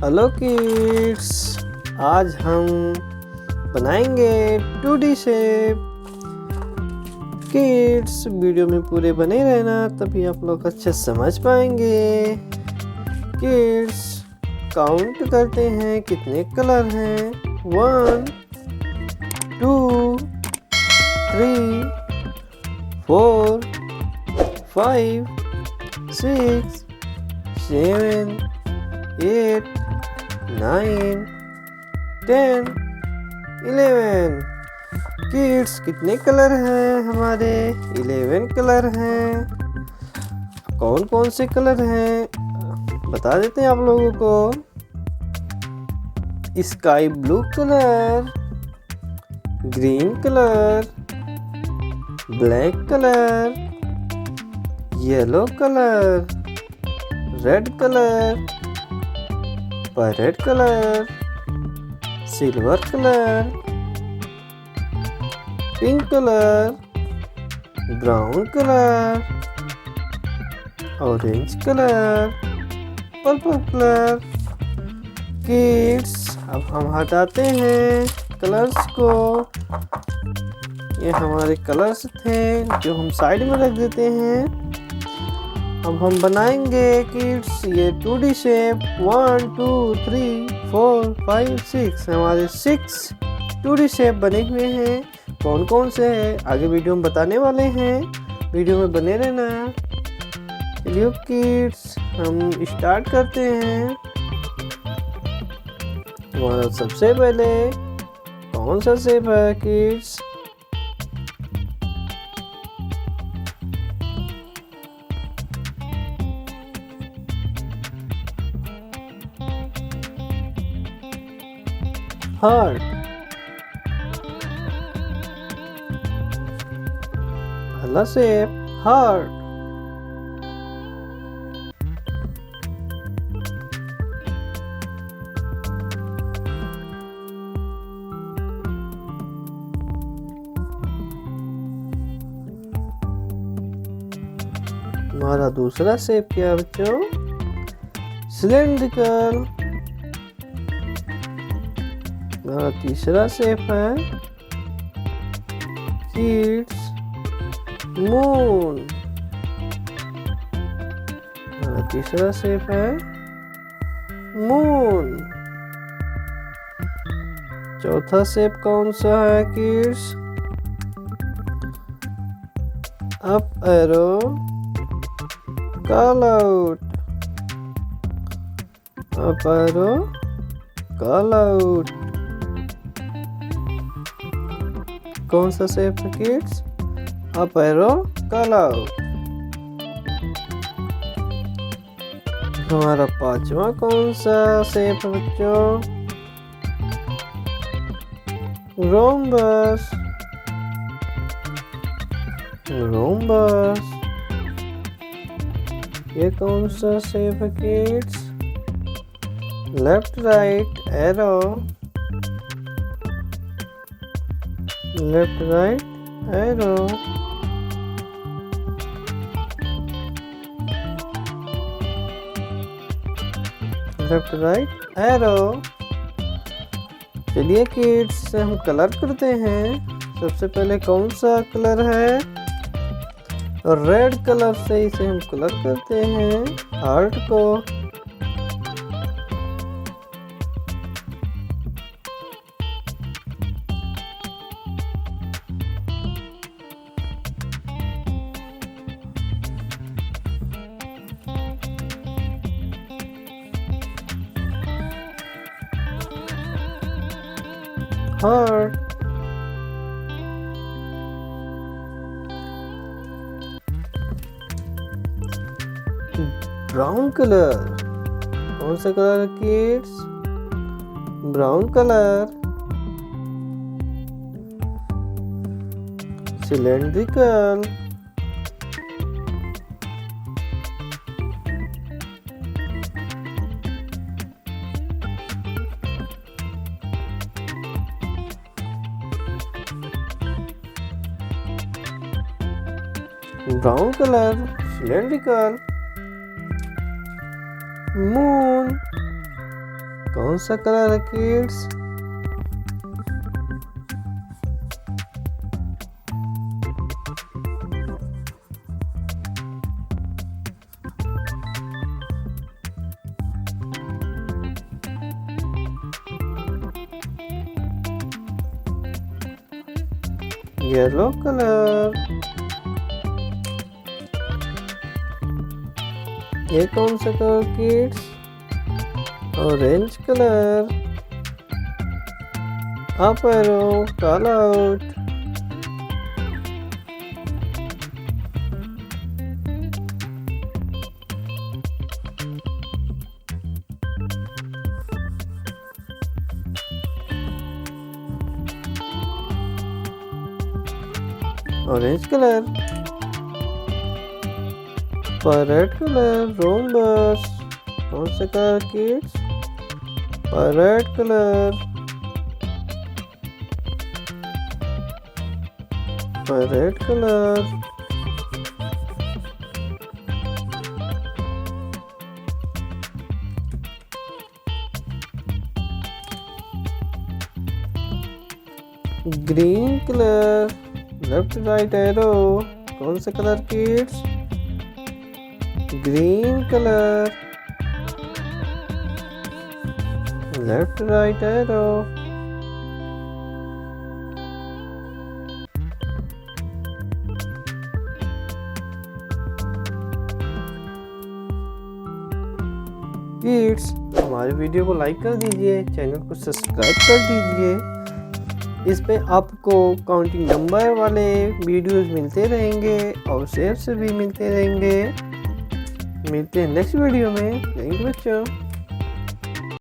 Hello kids, आज हम बनाएंगे 2D शेप। किड्स वीडियो में पूरे बने रहना, तभी आप लोग अच्छे समझ पाएंगे। किड्स काउंट करते हैं कितने कलर हैं। 1 2 3 4 5 6 7 8 9 10 11। किड्स कितने कलर हैं हमारे? 11 कलर हैं। कौन कौन से कलर हैं बता देते हैं आप लोगों को। Sky blue colour, green colour, black colour, yellow colour, red colour, parrot colour, silver colour, pink colour, brown colour, orange colour, purple colour. Kids अब हम हटाते हैं कलर्स को। ये हमारे कलर्स थे जो हम साइड में रख देते हैं। अब हम बनाएंगे किड्स ये 2D शेप। 1 2 3 4 5 6 हमारे 6 2D शेप बने हुए हैं। कौन कौन से हैं आगे वीडियो में बताने वाले हैं, वीडियो में बने रहना। चलिए किड्स हम स्टार्ट करते हैं। हमारा सबसे पहले कौन सा शेप है किड्स? हार्ट। पहला शेप हार्ट। हमारा दूसरा शेप क्या है बच्चों? सिलेंड्रिकल। हमारा तीसरा शेप है किड्स मून। हमारा तीसरा शेप है मून। चौथा शेप कौन सा है kids? Up arrow, call out. Up arrow, call out. कौन सा शेप है kids? Up arrow, call out. हमारा पांचवा कौन सा शेप है बच्चों? रोम्बस। रोम्बस। ये कौन सा शेप है kids? Left right arrow. Left right arrow. Left right arrow. चलिए किड्स हम कलर करते हैं। सबसे पहले कौन सा कलर है? रेड कलर से इसे हम कलर करते हैं हार्ट को। हार्ट। Brown colour. कौन सा कलर है kids? Brown colour. Cylindrical. Brown colour, cylindrical. Moon, कौन सा कलर है किड्स? Yellow colour. ये कौन सा colour kids? Orange colour. Up arrow, call out. Orange colour. Red colour, rhombus. कौन सा colour kids? Red colour. Red colour. Green colour. Left right arrow. कौन सा colour kids? Green colour. Left right arrow. Kids, हमारे video को like कर दीजिए, channel को subscribe कर दीजिए। इस पे आपको काउंटिंग नंबर वाले वीडियोस मिलते रहेंगे और शेयर से भी मिलते रहेंगे। मिलते हैं नेक्स्ट वीडियो में। थैंक यू बच्चों।